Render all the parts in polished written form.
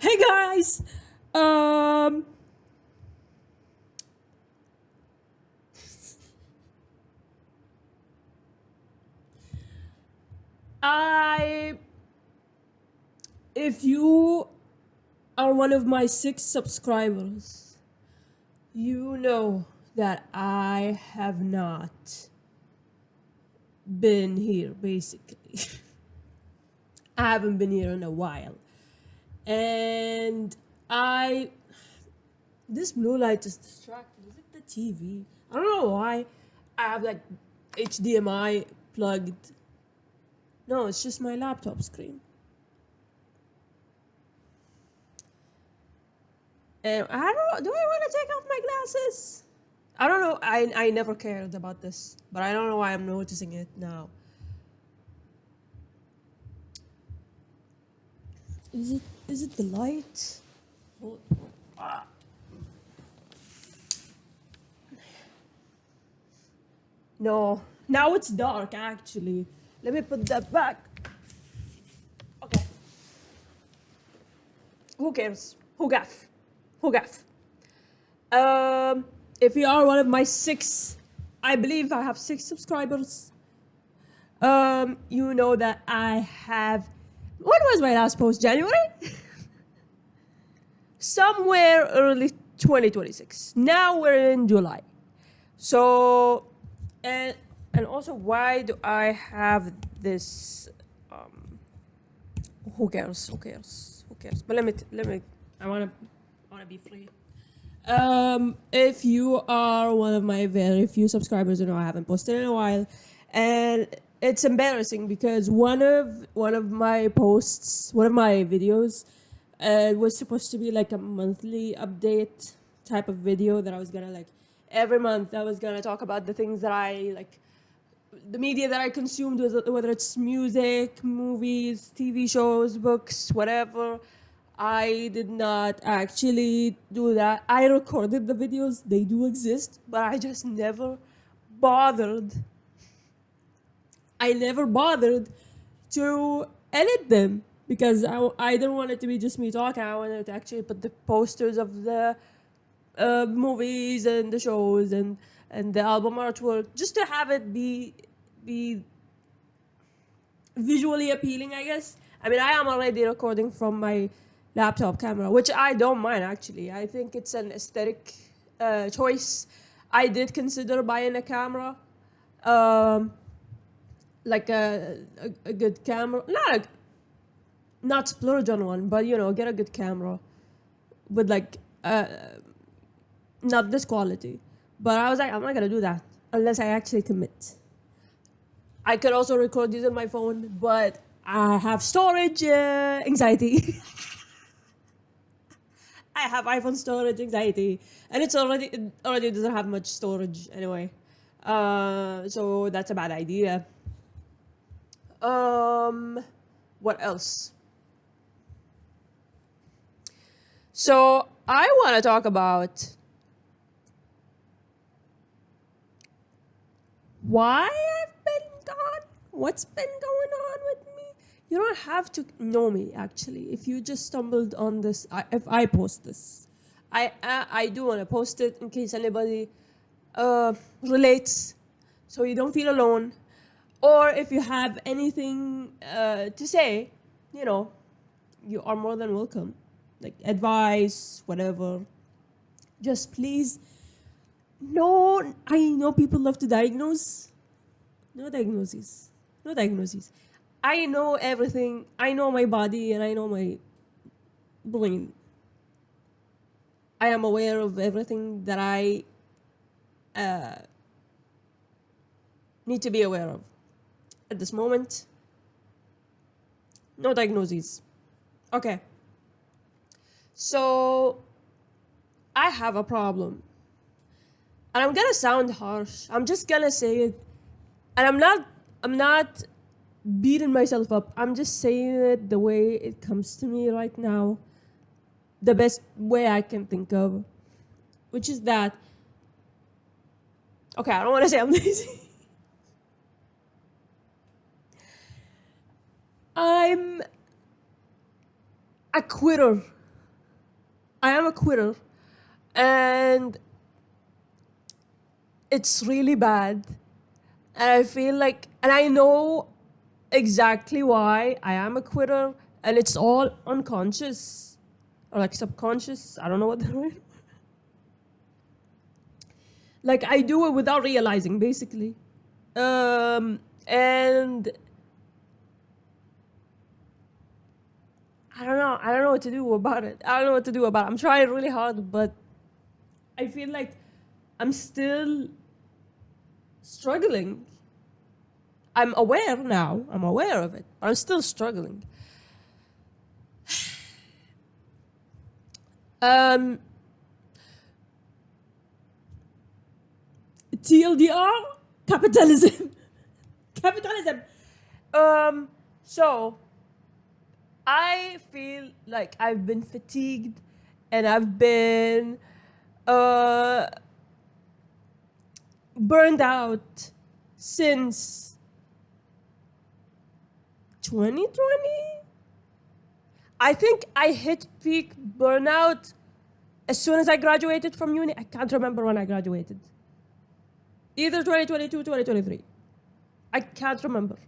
Hey guys! Um, I. If you are one of my 6 subscribers, you know that I have not been here basically. I haven't been here in a while. And I. This blue light is distracting. Is it the TV? I don't know why. I have like HDMI plugged. No, it's just my laptop screen. And I don't know. Do I want to take off my glasses? I don't know. I never cared about this, but I don't know why I'm noticing it now. Is it the light? Hold- ah. No. Now it's dark actually. Let me put that back. Okay. Who cares? Who gaff? Who gaff? If you are one of my 6, I believe I have 6 subscribers. You know that I have. When was my last post? January? Somewhere early 2026. Now we're in July. So, and also, why do I have this? Who cares? Who cares? Who cares? But let me. I wanna be free. If you are one of my very few subscribers, you know I haven't posted in a while, and it's embarrassing because one of my posts, one of my videos, was supposed to be like a monthly update type of video that I was gonna like every month. I was gonna talk about the things that I like, the media that I consumed, whether it's music, movies, TV shows, books, whatever. I did not actually do that. I recorded the videos, they do exist, but I just never bothered. I never bothered to edit them because I didn't want it to be just me talking. I wanted to actually put the posters of the movies and the shows and the album artwork just to have it be visually appealing, I guess. I mean, I am already recording from my laptop camera, which I don't mind actually. I think it's an aesthetic choice. I did consider buying a camera, um, like a good camera, not splurge on one, but you know, get a good camera with like not this quality. But I was like, I'm not gonna do that unless I actually commit. I could also record using my phone, but I have storage anxiety. I have iPhone storage anxiety, and it already doesn't have much storage anyway. So that's a bad idea. Um, what else? So I want to talk about why I've been gone. What's been going on with me? You don't have to know me actually. If you just stumbled on this, if I post this, I do want to post it in case anybody relates, so you don't feel alone. Or if you have anything to say, you know, you are more than welcome. Like advice, whatever. Just please. No, I know people love to diagnose. No diagnoses. No diagnoses. I know everything. I know my body and I know my brain. I am aware of everything that I need to be aware of. At this moment, no diagnoses. Okay. So, I have a problem. And I'm gonna sound harsh. I'm just gonna say it. And I'm not beating myself up. I'm just saying it the way it comes to me right now. The best way I can think of. Which is that, okay, I don't wanna say I'm lazy. I'm a quitter. a quitter, and it's really bad. And I feel like, and I know exactly why I am a quitter, and it's all unconscious or like subconscious. I don't know what the word. Like I do it without realizing, basically. And I don't know what to do about it. I don't know what to do about it. I'm trying really hard, but I feel like I'm still struggling. I'm aware now. I'm aware of it. But I'm still struggling. TLDR, capitalism. Capitalism. So I feel like I've been fatigued and I've been burned out since 2020. I think I hit peak burnout as soon as I graduated from uni. I can't remember when I graduated. Either 2022, 2023. I can't remember.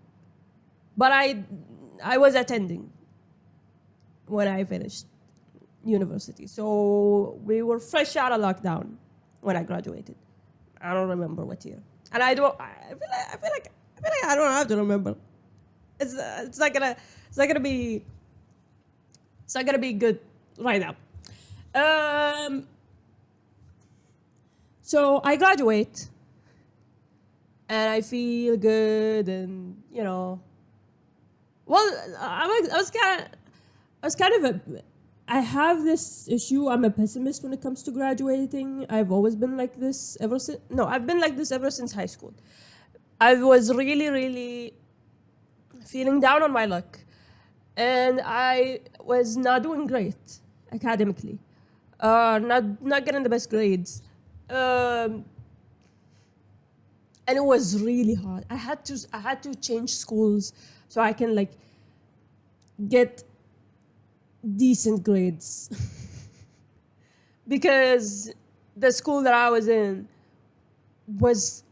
But I was attending when I finished university. So we were fresh out of lockdown when I graduated. I don't remember what year. And I feel like I don't have to remember. It's not gonna be good right now. So I graduate and I feel good, and well, I was kind of I have this issue. I'm a pessimist when it comes to graduating. I've always been like this ever since. No, I've been like this ever since high school. I was really, really feeling down on my luck, and I was not doing great academically. Not getting the best grades. And it was really hard. I had to change schools so I can like get decent grades because the school that I was in was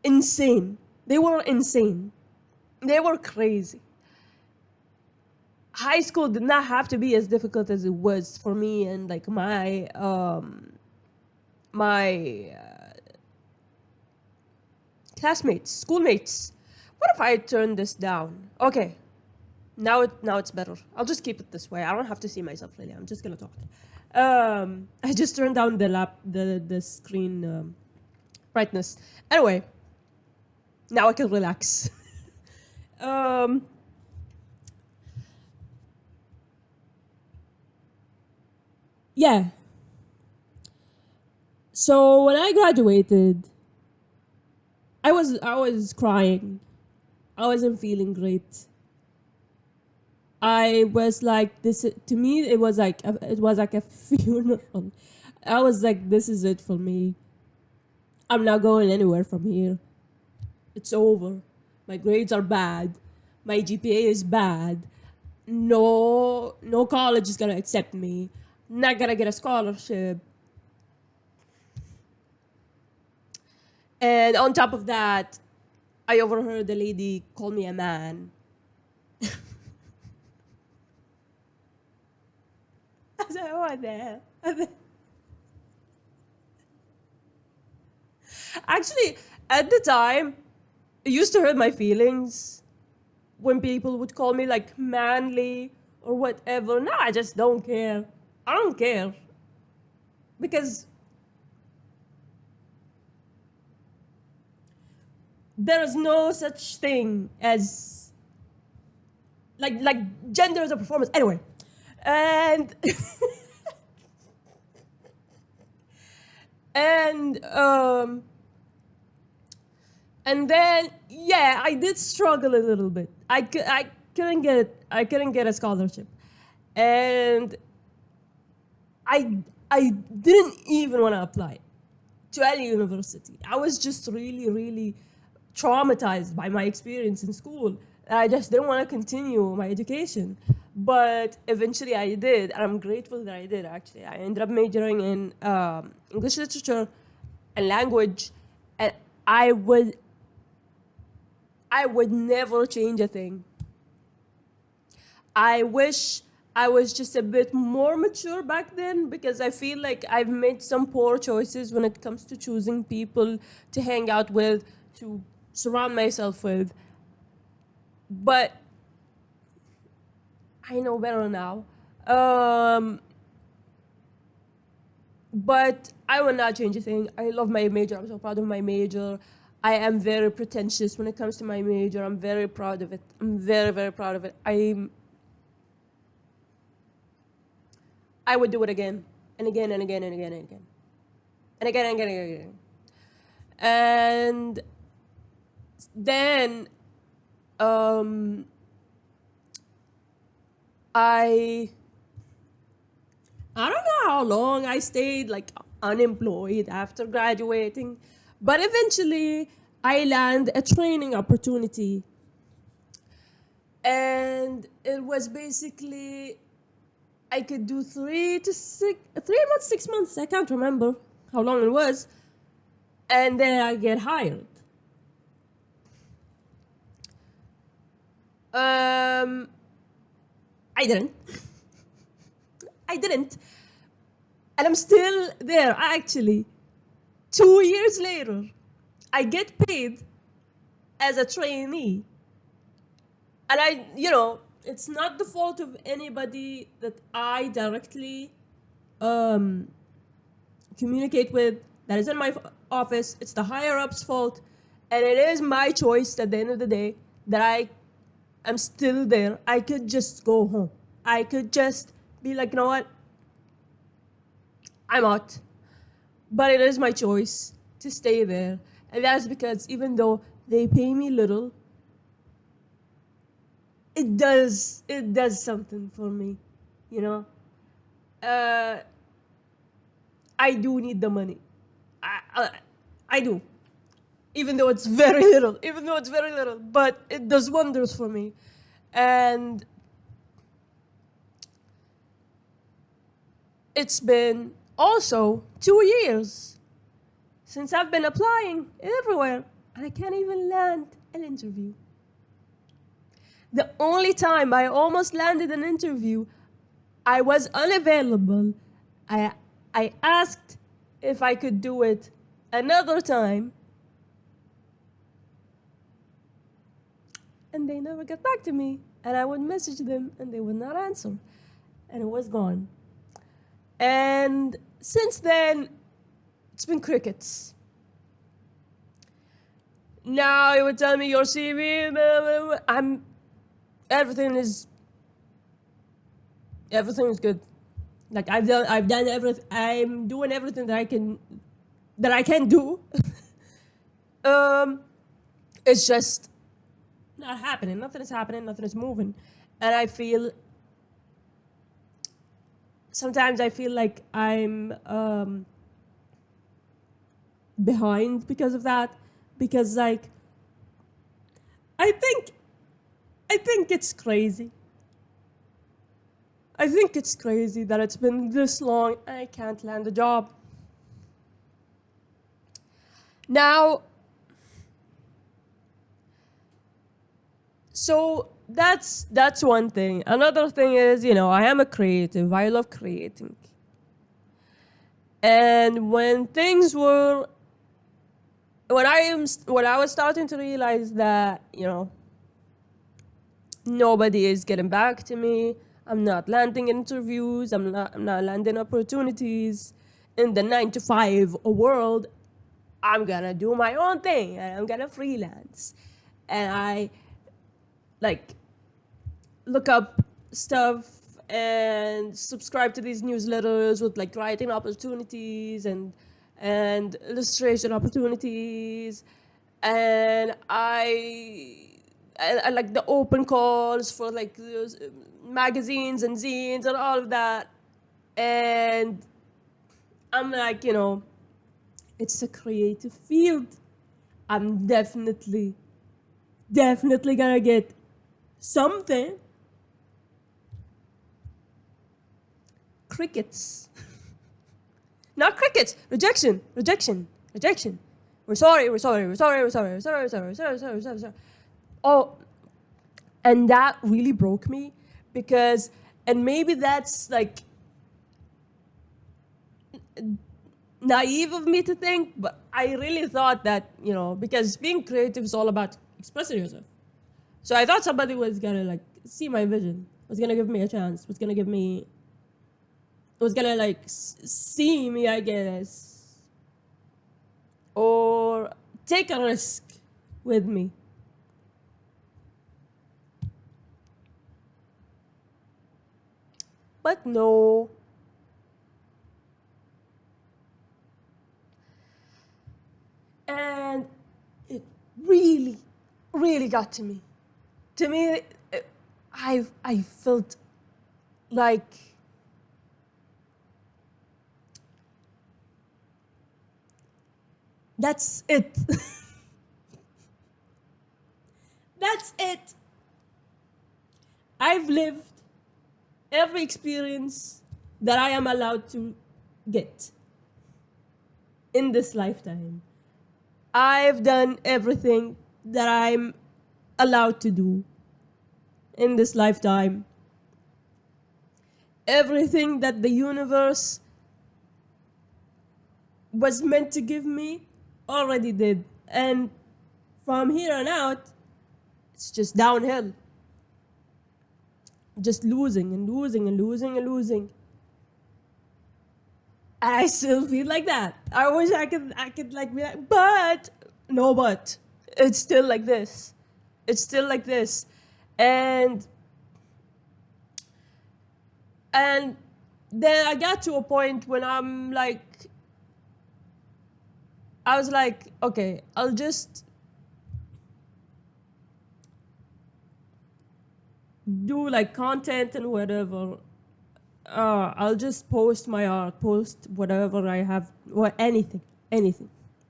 insane. They were insane. They were crazy. High school did not have to be as difficult as it was for me and like my classmates, schoolmates. What if I turn this down? Okay, now it's better. I'll just keep it this way. I don't have to see myself really. I'm just gonna talk. I just turned down the screen brightness. Anyway, now I can relax. Yeah. So when I graduated, I was crying. I wasn't feeling great. I was like this to me it was like a funeral. I was like, this is it for me. I'm not going anywhere from here. It's over. My grades are bad. My GPA is bad. No college is gonna accept me. Not gonna get a scholarship. And on top of that, I overheard the lady call me a man. I said, what the hell? Actually, at the time, it used to hurt my feelings when people would call me like manly or whatever. Now I just don't care. I don't care. Because there is no such thing as like gender is a performance. Anyway. And and then yeah, I did struggle a little bit. I couldn't get a scholarship, and I didn't even want to apply to any university. I was just really traumatized by my experience in school. I just didn't want to continue my education. But eventually I did, and I'm grateful that I did, actually. I ended up majoring in English literature and language, and I would never change a thing. I wish I was just a bit more mature back then, because I feel like I've made some poor choices when it comes to choosing people to hang out with, to surround myself with. But I know better now. Um, but I will not change a thing. I love my major. I'm so proud of my major. I am very pretentious when it comes to my major. I'm very proud of it. I'm very, very proud of it. I would do it again and again and again and again and again and again and again and again. And then um, I don't know how long I stayed like unemployed after graduating, but eventually I landed a training opportunity, and it was basically I could do 3 months, 6 months. I can't remember how long it was, and then I get hired. I didn't. I didn't. And I'm still there, actually. 2 years later, I get paid as a trainee. And it's not the fault of anybody that I directly communicate with that is in my office. It's the higher up's fault. And it is my choice at the end of the day that I am still there. I could just go home. I could just be like, you know what? I'm out. But it is my choice to stay there. And that's because even though they pay me little, it does something for me, you know? I do need the money. I do. Even though it's very little. But it does wonders for me. And it's been also 2 years since I've been applying everywhere, and I can't even land an interview. The only time I almost landed an interview, I was unavailable. I asked if I could do it another time, and they never got back to me. And I would message them, and they would not answer, and it was gone. And since then, it's been crickets. Now you would tell me your CV, everything is good. Like I've done everything. I'm doing everything that I can do. It's just not happening. Nothing is happening. Nothing is moving, and sometimes I feel like I'm behind because of that. Because like I think it's crazy. I think it's crazy that it's been this long and I can't land a job. Now, so that's one thing. Another thing is, I am a creative. I love creating. And when I was starting to realize that, nobody is getting back to me, I'm not landing interviews, I'm not landing opportunities in the 9 to 5 world, I'm gonna do my own thing and I'm gonna freelance. And I look up stuff and subscribe to these newsletters with writing opportunities and illustration opportunities, and I like the open calls for those magazines and zines and all of that. And I'm it's a creative field. I'm definitely gonna get something. crickets. Not crickets. Rejection. Rejection. Rejection. We're sorry. We're sorry. We're sorry. We're sorry. We're sorry. We're sorry. We're sorry. We're sorry. We're sorry. We're sorry. Oh, and that really broke me because, and maybe that's like naive of me to think, but I really thought that, you know, because being creative is all about expressing yourself. So I thought somebody was gonna like see my vision, was gonna give me a chance, was gonna like see me, I guess, or take a risk with me. But no. And it really, really got to me. To me, I felt like that's it. That's it. I've lived every experience that I am allowed to get in this lifetime. I've done everything that I'm allowed to do in this lifetime. Everything that the universe was meant to give me already did. And from here on out, it's just downhill. Just losing and losing and losing and losing. And I still feel like that. I wish I could like be like, but no, but it's still like this. It's still like this. And then I got to a point when I'm like, I was like, okay, I'll just do like content and whatever. I'll just post my art, post whatever I have, or anything.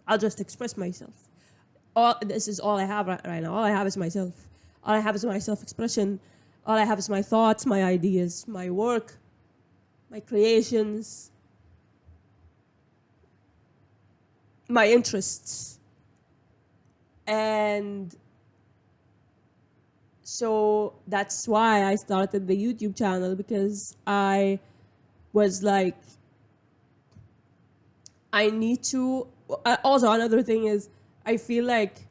I'll just express myself. This is all I have right now. All I have is myself. All I have is my self-expression. All I have is my thoughts, my ideas, my work, my creations, my interests. And so that's why I started the YouTube channel, because I was like, I need to. Also, another thing is, I feel like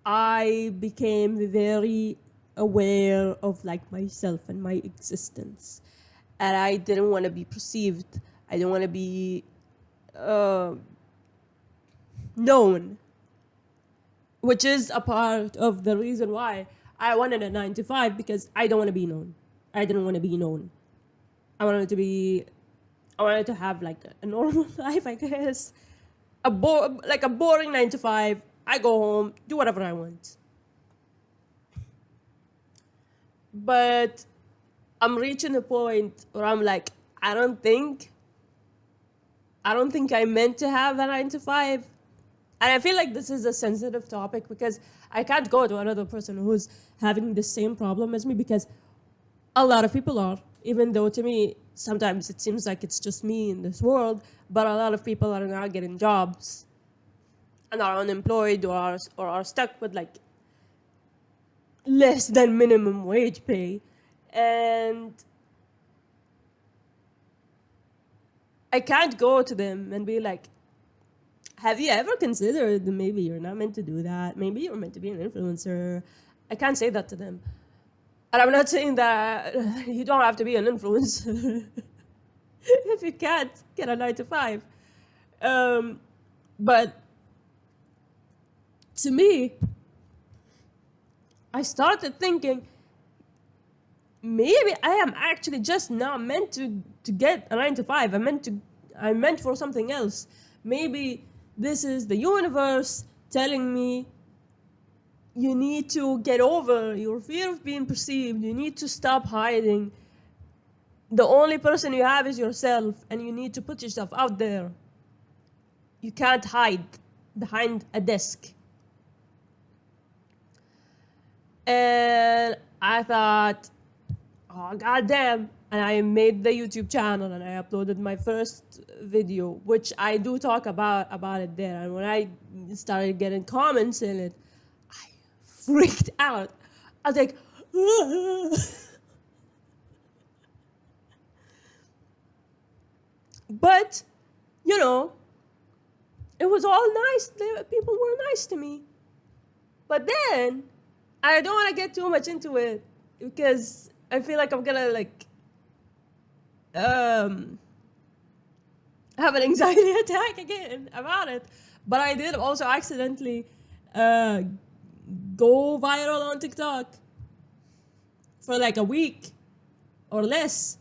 I became very aware of like myself and my existence, and I didn't want to be perceived. I didn't want to be known, which is a part of the reason why I wanted a 9 to 5, because I don't want to be known. I didn't want to be known. I wanted to have like a normal life, I guess. Like a boring 9 to 5. I go home, do whatever I want. But I'm reaching a point where I'm like, I don't think I meant to have a 9 to 5. And I feel like this is a sensitive topic because I can't go to another person who's having the same problem as me, because a lot of people are, even though to me, sometimes it seems like it's just me in this world, but a lot of people are not getting jobs and are unemployed or are stuck with like less than minimum wage pay. And I can't go to them and be like, have you ever considered that maybe you're not meant to do that? Maybe you're meant to be an influencer. I can't say that to them. And I'm not saying that you don't have to be an influencer if you can't get a 9 to 5. But to me, I started thinking, maybe I am actually just not meant to get a 9 to 5. I'm meant for something else. Maybe this is the universe telling me, you need to get over your fear of being perceived. You need to stop hiding. The only person you have is yourself, and you need to put yourself out there. You can't hide behind a desk. And I thought, oh, goddamn, and I made the YouTube channel and I uploaded my first video, which I do talk about it there. And when I started getting comments in it, I freaked out. I was like, but you know, it was all nice. People were nice to me. But then I don't want to get too much into it because I feel like I'm gonna like have an anxiety attack again about it. But I did also accidentally go viral on TikTok for like a week or less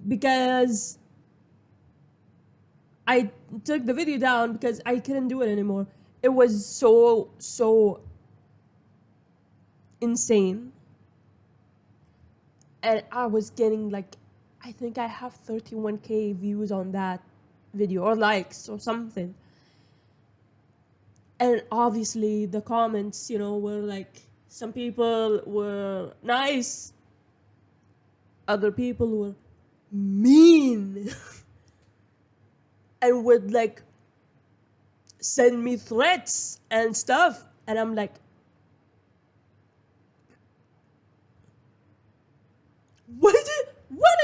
because I took the video down because I couldn't do it anymore. It was so insane. And I was getting like, I think I have 31K views on that video or likes or something. And obviously the comments, were like, some people were nice, other people were mean and would like send me threats and stuff. And I'm like, what did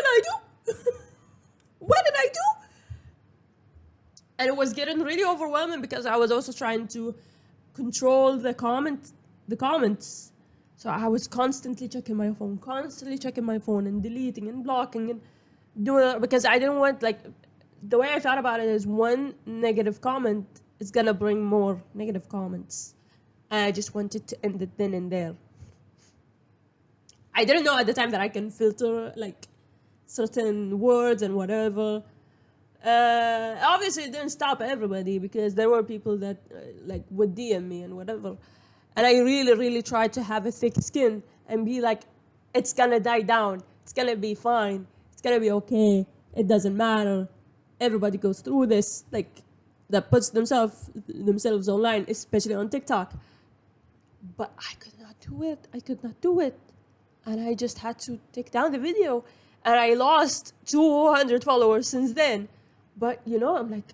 I do? What did I do? And it was getting really overwhelming because I was also trying to control the comments. So I was constantly checking my phone and deleting and blocking and doing that because I didn't want, like, the way I thought about it is one negative comment is gonna bring more negative comments. And I just wanted to end it then and there. I didn't know at the time that I can filter like certain words and whatever. Obviously, it didn't stop everybody because there were people that like would DM me and whatever. And I really tried to have a thick skin and be like, it's gonna die down. It's gonna be fine. It's gonna be okay. It doesn't matter. Everybody goes through this, like, that puts themselves online, especially on TikTok. But I could not do it. And I just had to take down the video. And I lost 200 followers since then. But, I'm like,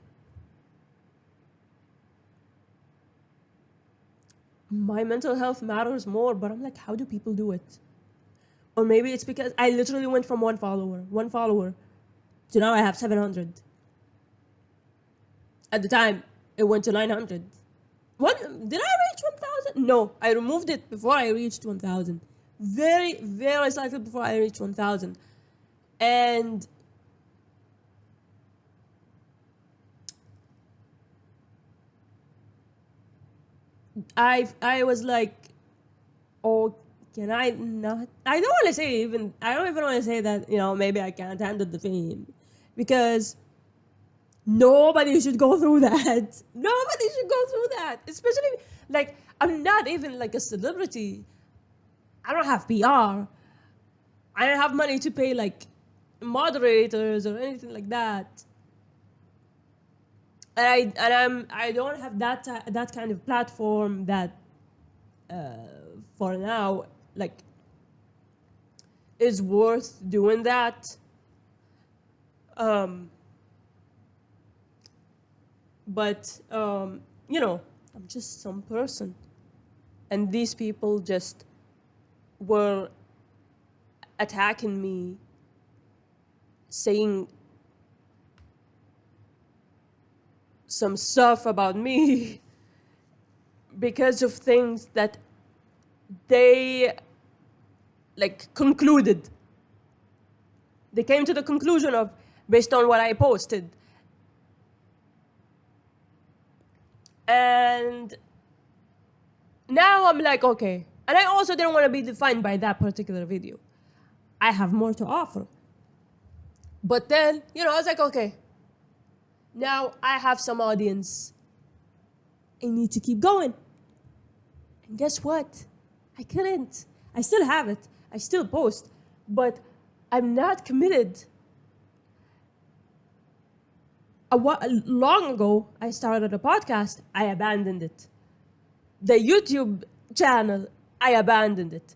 my mental health matters more. But I'm like, how do people do it? Or maybe it's because I literally went from one follower, to now I have 700. At the time, it went to 900. Did I reach 1,000? No, I removed it before I reached 1,000. Very, very slightly before I reached 1,000. And I was like, oh, can I not? I don't even want to say that, maybe I can't handle the fame. Because nobody should go through that. Nobody should go through that. Especially, like, I'm not even like a celebrity. I don't have PR. I don't have money to pay like moderators or anything like that. And I don't have that kind of platform that for now, like, is worth doing that. But I'm just some person, and these people just were attacking me, saying some stuff about me because of things that they like concluded. They came to the conclusion of based on what I posted. And now I'm like, okay. And I also didn't want to be defined by that particular video. I have more to offer. But then, I was like, okay, now I have some audience. I need to keep going. And guess what? I couldn't. I still have it. I still post. But I'm not committed. Long ago, I started a podcast. I abandoned it. The YouTube channel, I abandoned it.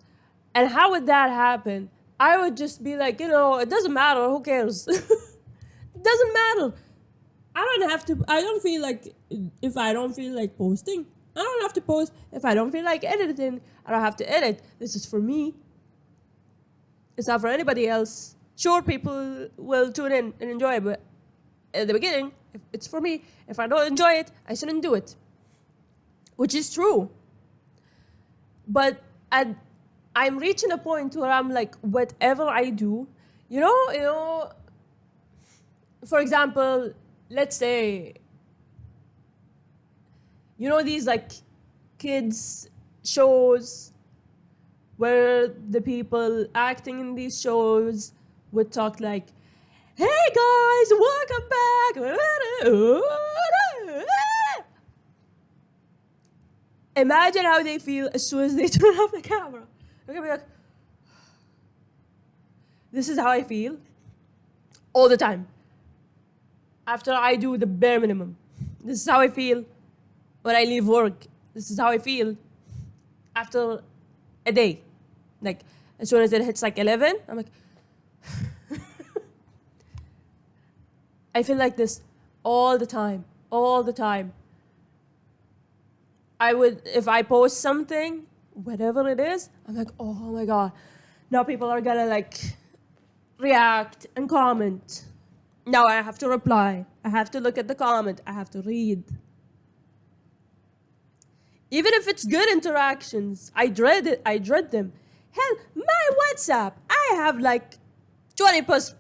And how would that happen? I would just be like, it doesn't matter, who cares? It doesn't matter. I don't feel like, if I don't feel like posting, I don't have to post. If I don't feel like editing, I don't have to edit. This is for me. It's not for anybody else. Sure, people will tune in and enjoy it, but at the beginning, if it's for me. If I don't enjoy it, I shouldn't do it. Which is true. But I'm reaching a point where I'm like, whatever I do, for example, let's say, these like kids shows where the people acting in these shows would talk like, hey guys, welcome back. Imagine how they feel as soon as they turn off the camera. They're gonna be like, this is how I feel all the time. After I do the bare minimum. This is how I feel when I leave work. This is how I feel after a day. Like, as soon as it hits like 11, I'm like, I feel like this all the time. All the time. If I post something, whatever it is, I'm like, oh my God. Now people are gonna like react and comment. Now I have to reply. I have to look at the comment. I have to read. Even if it's good interactions, I dread it. I dread them. Hell, my WhatsApp, I have like 20 plus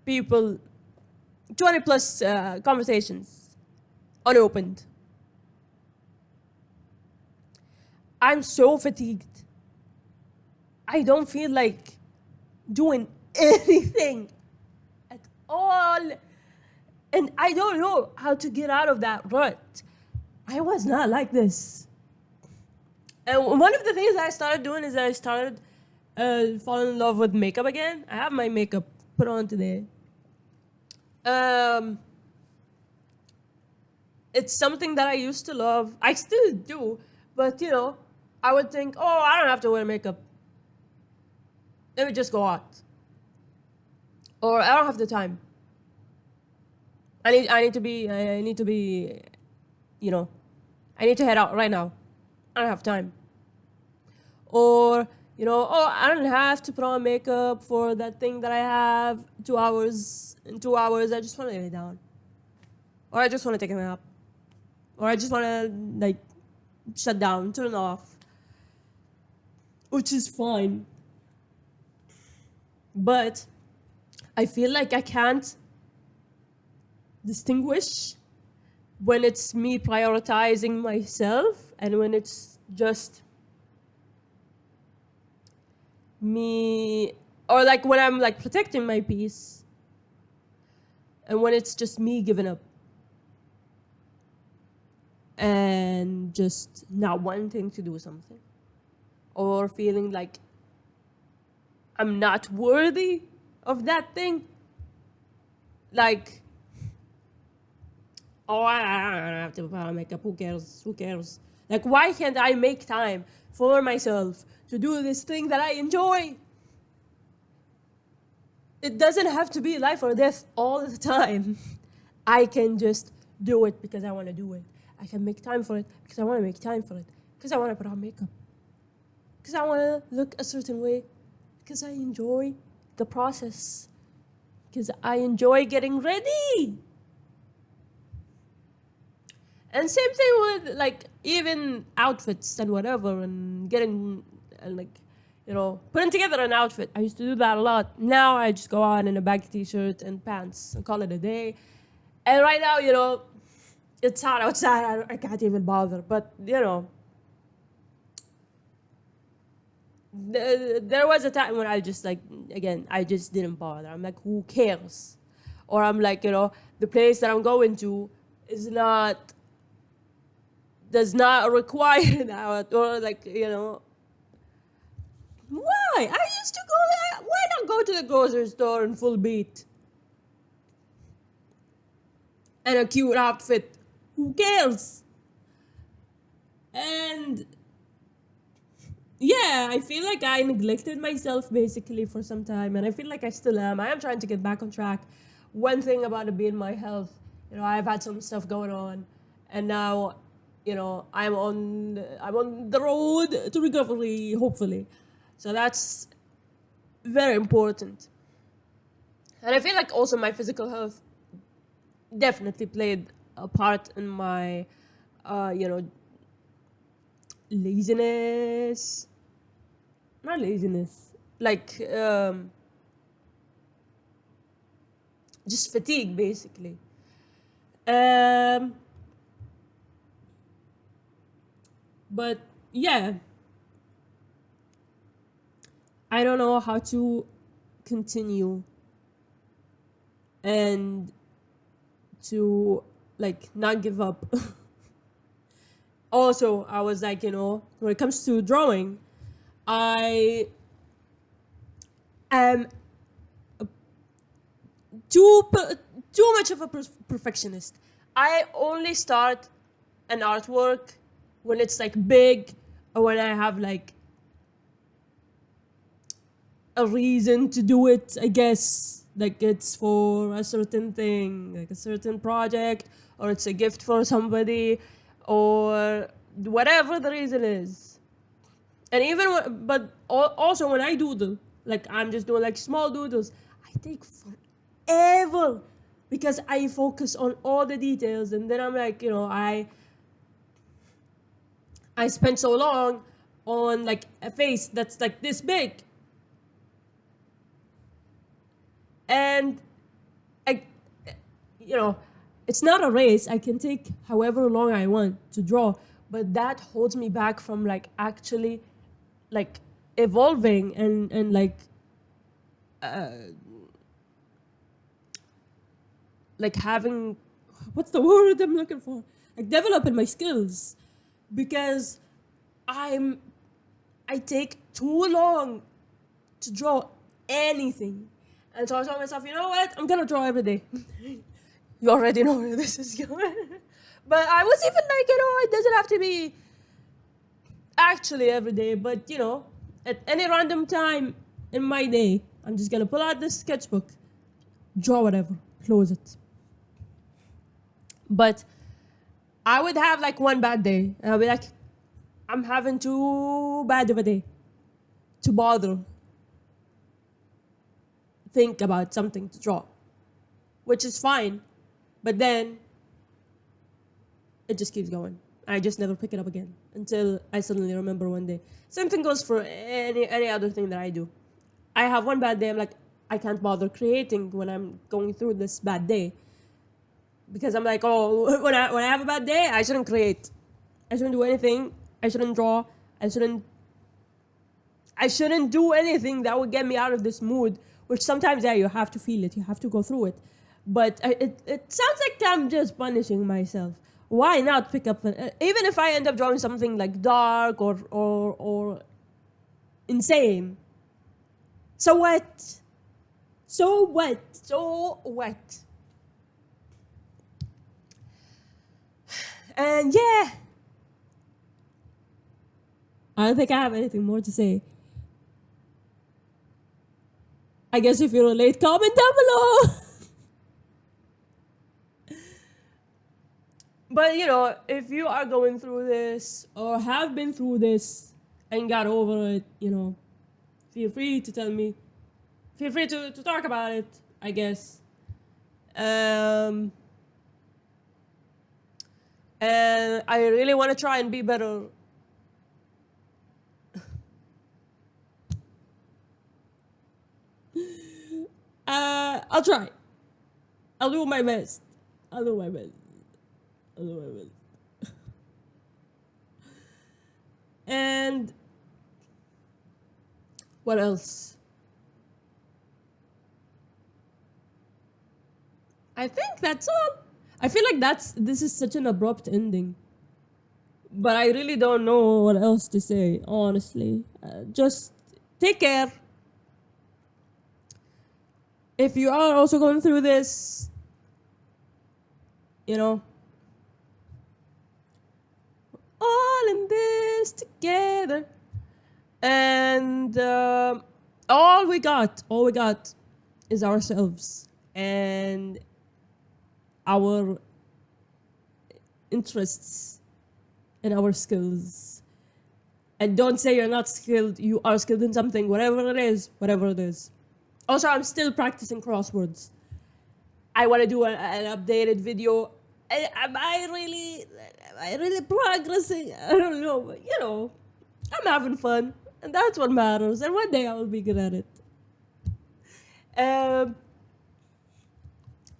people, 20 plus conversations unopened. I'm so fatigued. I don't feel like doing anything at all. And I don't know how to get out of that rut. I was not like this. And one of the things I started doing is I started falling in love with makeup again. I have my makeup put on today. It's something that I used to love. I still do, but I would think, oh, I don't have to wear makeup. Let me just go out. Or I don't have the time. I need to be, I need to head out right now. I don't have time. Or, oh, I don't have to put on makeup for that thing that I have 2 hours. In 2 hours, I just want to lay down. Or I just want to take a nap. Or I just want to, shut down, turn off. Which is fine. But I feel like I can't distinguish when it's me prioritizing myself and when it's just me, or like when I'm like protecting my peace and when it's just me giving up and just not wanting to do something or feeling like I'm not worthy of that thing. Like, oh, I don't have to put on makeup. Who cares? Who cares? Like, why can't I make time for myself to do this thing that I enjoy? It doesn't have to be life or death all the time. I can just do it because I want to do it. I can make time for it because I want to make time for it. Because I want to put on makeup. Because I want to look a certain way. Because I enjoy the process. Because I enjoy getting ready. And same thing with like even outfits and whatever and getting putting together an outfit. I used to do that a lot. Now I just go out in a baggy t-shirt and pants and call it a day. And right now, it's hot outside. I can't even bother. But, there was a time when I just I just didn't bother. I'm like, who cares? Or I'm like, the place that I'm going to does not require that. Or why? I used to go there. Why not go to the grocery store in full beat? And a cute outfit. Who cares? And, yeah, I feel like I neglected myself basically for some time, and I feel like I still am. I am trying to get back on track. One thing about it being my health, I've had some stuff going on, and now, I'm on the road to recovery, hopefully. So that's very important. And I feel like also my physical health definitely played a part in my, you know, laziness. Not laziness, like just fatigue, basically. Um, but yeah, I don't know how to continue and to like not give up. Also, I was like, when it comes to drawing, I am too much of a perfectionist. I only start an artwork when it's like big, or when I have like a reason to do it, I guess. Like it's for a certain thing, like a certain project, or it's a gift for somebody, or whatever the reason is. And even but also when I doodle, like I'm just doing like small doodles, I take forever because I focus on all the details, and then I'm like, I spent so long on like a face that's like this big, and I, you know, it's not a race. I can take however long I want to draw, but that holds me back from like actually like evolving and like having, what's the word I'm looking for? Like developing my skills, because I'm I take too long to draw anything. And so I told myself, you know what? I'm gonna draw every day. You already know where this is going. But I was even like, it doesn't have to be actually every day, but at any random time in my day, I'm just gonna pull out this sketchbook, draw whatever, close it. But I would have like one bad day, and I'll be like, I'm having too bad of a day to bother think about something to draw, which is fine. But then it just keeps going. I just never pick it up again until I suddenly remember one day. Same thing goes for any other thing that I do. I have one bad day. I'm like, I can't bother creating when I'm going through this bad day, because I'm like, oh, when I have a bad day, I shouldn't create. I shouldn't do anything. I shouldn't draw. I shouldn't do anything that would get me out of this mood. Which sometimes, yeah, you have to feel it. You have to go through it. But it sounds like I'm just punishing myself. Why not pick up even if I end up drawing something like dark or insane? So what? So what? So what? And yeah, I don't think I have anything more to say. I guess if you relate, comment down below. But if you are going through this or have been through this and got over it, feel free to tell me. Feel free to talk about it, I guess. And I really want to try and be better. I'll try. I'll do my best. I'll do my best. I'll do my best. And what else? I think that's all. I feel like this is such an abrupt ending. But I really don't know what else to say, honestly. Just take care. If you are also going through this, we're all in this together. And all we got is ourselves and our interests and our skills. And don't say you're not skilled. You are skilled in something, whatever it is, whatever it is. Also, I'm still practicing crosswords. I want to do an updated video. Am I really progressing? I don't know, but I'm having fun, and that's what matters. And one day I will be good at it.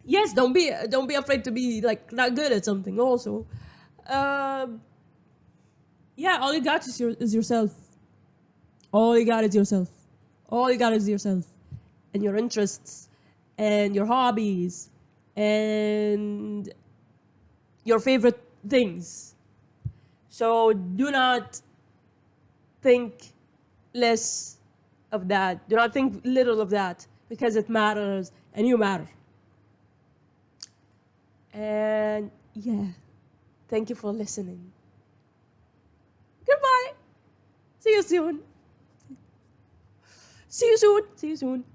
Yes, don't be afraid to be like not good at something. Also, yeah, all you got is yourself. All you got is yourself. All you got is yourself, and your interests, and your hobbies, and your favorite things. So do not think less of that. Do not think little of that, because it matters and you matter. And yeah, thank you for listening. Goodbye. See you soon. See you soon.